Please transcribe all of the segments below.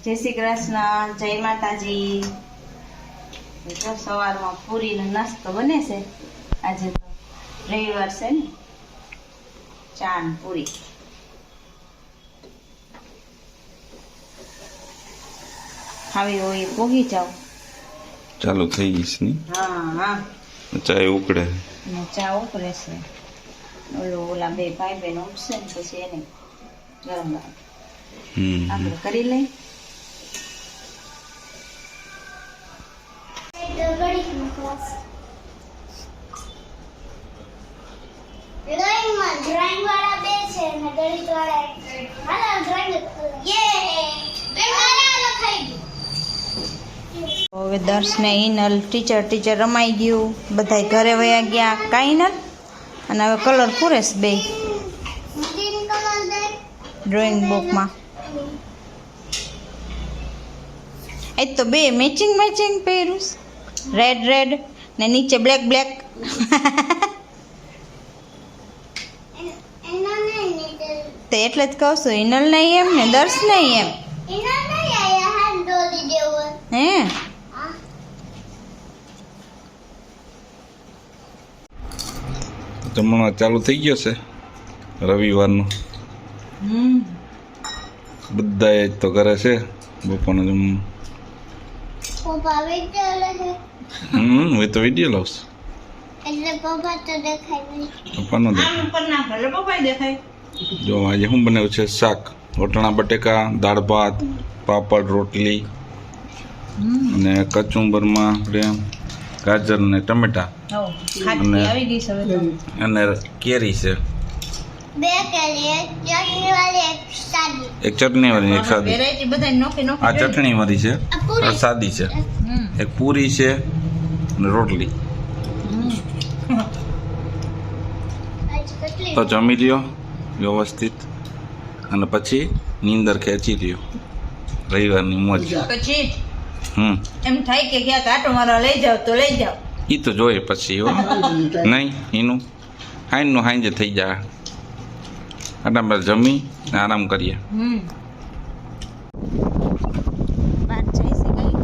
જય શ્રી કૃષ્ણ, જય માતાજી. તો સવારમાં પૂરીનો નાસ્તો બને છે. આજે તો રવિવાર છે ને, ચા ને પૂરી. આવી હોય એ પોગી જાવ. ચાલુ થઈ ગઈશ ને? હા હા, ચા ઉકળે અને ચા ઉકળે છે. ઓલા બે ભાઈ બહેન ઉઠશે ને પછી એને ગરમ ગરમ આપણે કરી લઈ. ડ્રોઈંગ વાળા બે છે ને ગણિત વાળા એક છે. હાલો ડ્રોઈંગ હવે દર્શને ઈનલ ટીચર રમાઈ ગયું, બધાય ઘરે વયા ગયા. કાંઈ ઇનલ અને હવે કલર પૂરે છે બે ડ્રોઈંગ બુકમાં. એ તો બે મેચિંગ પહેર્યું, રેડ ને નીચે બ્લેક. તે એટલે જ કહું છું, ઇનલ નહીં એમ ને દર્શ નહીં એમ. હે જમણવાર ચાલુ થઈ ગયો છે રવિવારનું. બધાએ જ તો કરે છે બપોરનું જમવાનું. પપ્પા વિડિયો લે હું તો વિડીયો લાવશ. એટલે પપ્પા તો દેખાય નહીં. પપ્પાનો આમ ઉપર ના ભલે પપ્પાય દેખાય. જો આજે શું બનાવ્યું છે? શાક, વટાણા બટેકા, દાળ ભાત, પાપડ, રોટલી અને કચુંબરમાં આપણે ગાજર ને ટમેટા ખાટી આવી ગઈ છે હવે તો. અને કેરી છે. બે કેરી, એક ચટણી વાળી એક સાદી. એક ચટણી વાળી એક સાદી. વેરાયટી બધા નોખી આ નોખી. ચટણી વાળી છે, આ સાદી છે. એક પૂરી છે અને રોટલી. તો જમી લ્યો વ્યવસ્થિત અને પછી નીંદર ખેંચી લ્યો. રવિવારની મોજ. પછી હમ એમ થાય કે ક્યાંક આટો મારવા લઈ જાવ તો લઈ જાવ. એ તો જોઈએ પછી હો. નહીં એનું હાઈનનું હાઈજે થઈ જાય. આટલા બધા જમી ને આરામ કરીએ. વાત જઈ છે કઈ?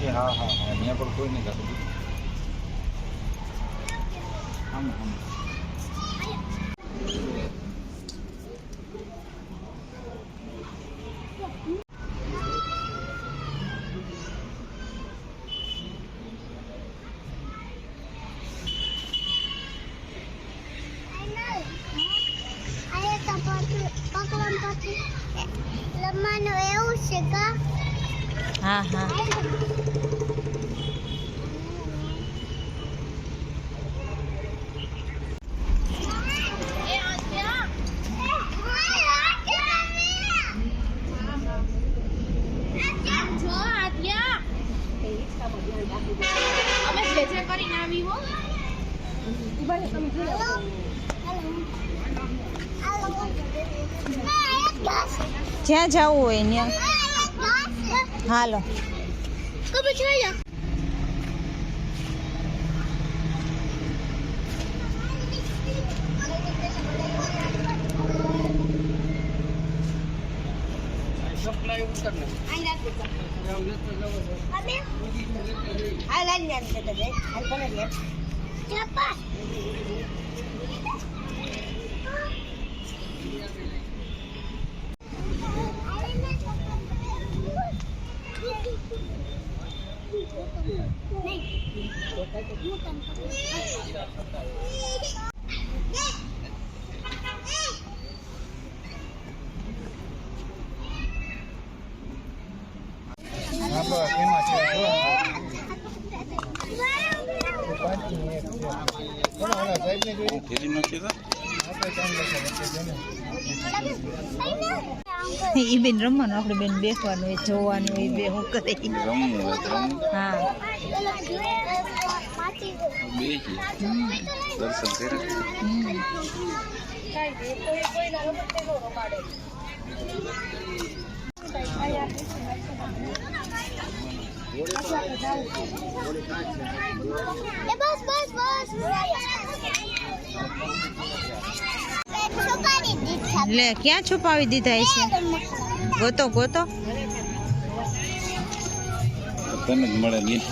હા હા હા અહીંયા પણ કોઈ નહીં કરતું આમ આમ લમવાનું એવું છે કા હા હા જ્યાં જવું હોય ત્યાં હાલો થેલી નથી ઈ બેન રમવાનું આપણે બેન બેસવાનું હોય જોવાનું હોય બે હું કરે રમવું હોય તો રમવું હા બેસી દર્શન કર્યા બસ બસ બસ છોકરી દીઠા લે ક્યાં છુપાવી દીધા છે ગોતો ગોતો તને જ મળે નહીં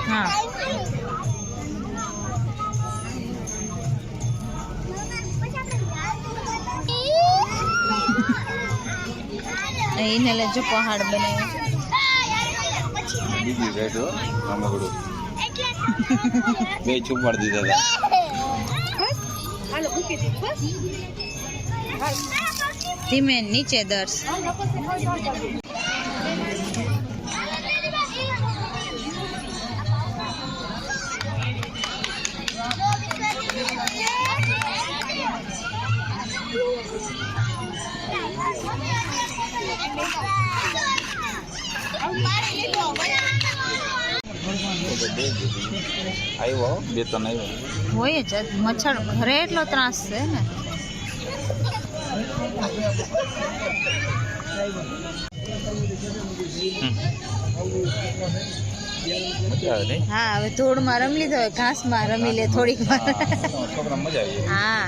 હા એને લે જો પહાડ બનાવ્યો બીજી સાઈડ હો રામગડું બે છુપાડી દીધા હતા ધીમે નીચે દર્શ આવ્યો બે ત્રણ આવ્યો હોય જ મચ્છર ઘરે એટલો ત્રાસ છે ને મજા આવે નહીં હા હવે ધૂળમાં રમી લીધો હોય ઘાસમાં રમી લે થોડીક વાર છોકરા મજા આવી હા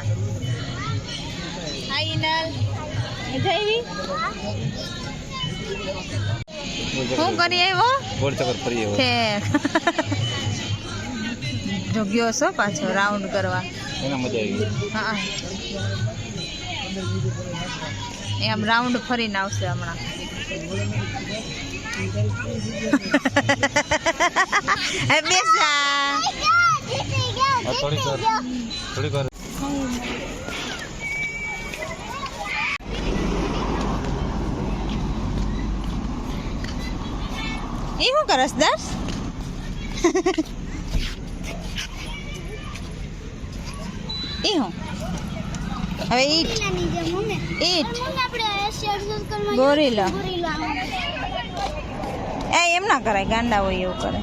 હાય ઇનલ મજા આવી શું કરી આવ્યો ગોળ ચક્કર ફરી આવ્યો છે જો ગયો છો પાછો રાઉન્ડ કરવા એના મજા આવી હા એ આમ રાઉન્ડ ફરીને આવશે હમણાં બેસા થોડીક વાર એ શું કરસ દર્શ એ હું હવે ઈટ ગોરીલાની જેમ મમ્મી. ઈટ મમ્મી આપણે શેર સર્કલમાં ગોરીલા ગોરીલા એમ ના કરાય ગાંડા હોય એવું કરે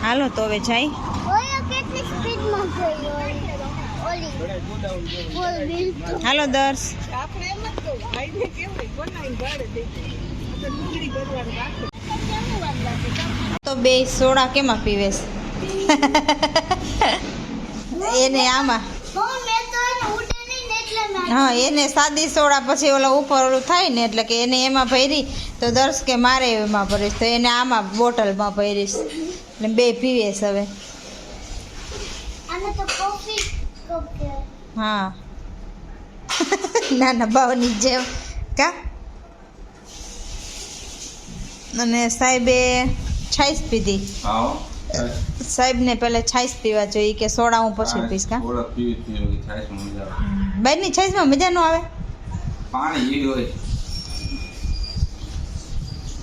હાલો તો હવે જાય ઓય કેટલી સ્પીડમાં ગઈ ઓલી બોલ બિલ હાલો દર્શ તો બે સોડા કેમાં પીવેશ એને આમાં મમ્મી મેં તો એને ઉડે નહીં ને એટલે મેં હા એને સાદી સોડા પછી ઓલા ઉપર ઓલું થાય ને એટલે કે એને એમાં ભરી તો દર્શ કે મારે એમાં ભરીશ તો એને આમાં બોટલમાં ભરીશ એટલે બે પીવેશ હવે આને તો કોફી કપ કહેવાય. હા નાના બાવની જેમ કા અને સાહેબે છાશ પીધી આવો સાહેબને પહેલા છાશ પીવા જોઈએ કે સોડા હું પછી પીશ કા થોડા પીવી છાશ મજા આવે બહારની છાશમાં મજા ન આવે પાણી એવી હોય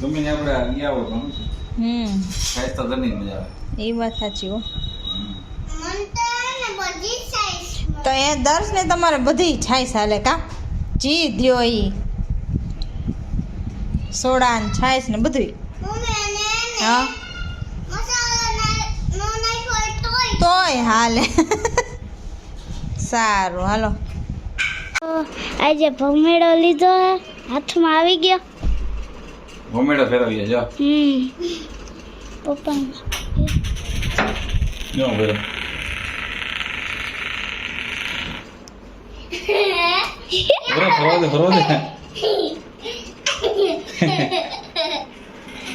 ગમે ને આપણે લઈ આવો ગમે છે છાશ તો ઘરની જ મજા આવે એ વાત સાચી હો મન તો એને બધી સાઈઝ તો એ દર્શને તમારે બધી છાશ હાલે કા જી દ્યો ઈ સોડા ને છાશ ને બધું મમ્મી અને એને હા મસાલા નો નાખ્યો તોય તોય હાલે સારું હાલો આજે ભમેડો લીધો હે હાથમાં આવી ગયો ભમેડો ફેરવીએ જો પપ્પા જો ફેરો ફરવા દે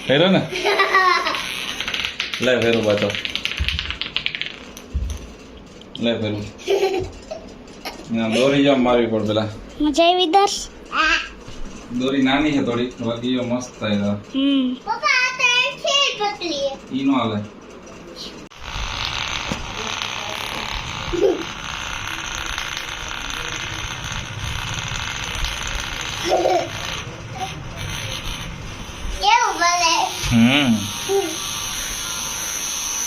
ફેરો ને લે ફેરું પાછો લે ફેરું દોરી જામ મારવી પડ પેલા મજા આવી દર્શ દોરી નાની છે થોડી બાકી એ મસ્ત થાય પપ્પા આ તો છે પતલી ઈ નો હાલે કેવું બને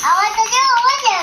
આવા તો કેવું બને